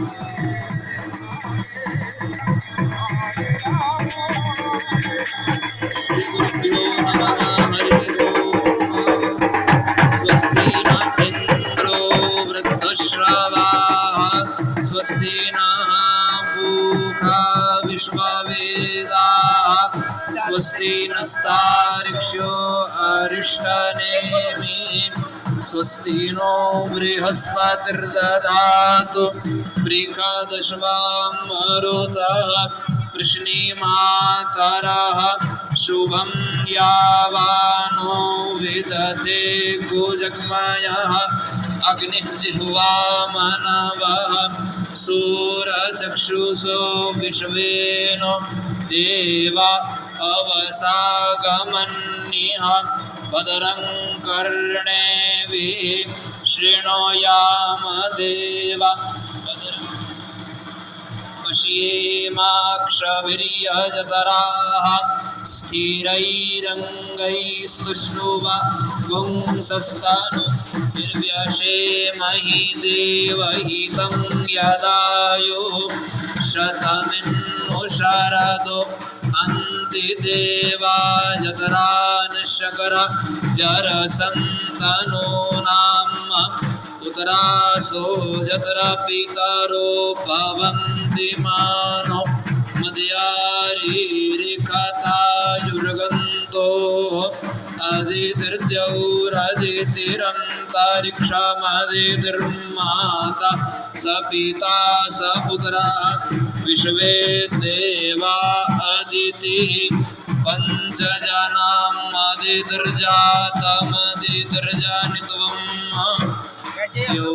स्वस्ति न इंद्रो वृद्धश्रवाः स्वस्ति नः पूषा विश्ववेदाः स्वस्ति नस्तार्क्ष्यो अरिष्टनेमिः स्वस्ति नो बृहस्पतिर्दधातु बृहदश्वां मरुतः कृष्णीमातरः शुभं यावानो विदधे कुजग्मयः अग्निः जिह्वा मनवः सूरचक्षुषो विश्वेनो देवा अवसागमन्यः भद्रं कर्णेभिः शृणोयाम देवा पश्येमाक्षभिर्यजतराः स्थिरैरङ्गैस्तुष्णुवा पुंसस्तनुर्व्यसेमहि देवहितं यदायुः शतमिन्नु शरदो अन्तिदेवा जतरानशकर जरसन्तनूनाम् उतरासो जतरा पितरो भवन्ति मानो मद्यारीरिकथायुर्गन्तो अदितिर्द्यौरदितिरन्तरिक्षमदितिर्माता स पिता स पुत्रः विश्वे देवा अदितिः पञ्चजनाम् अदितिर्जातमदितिर्जनित्वम् यो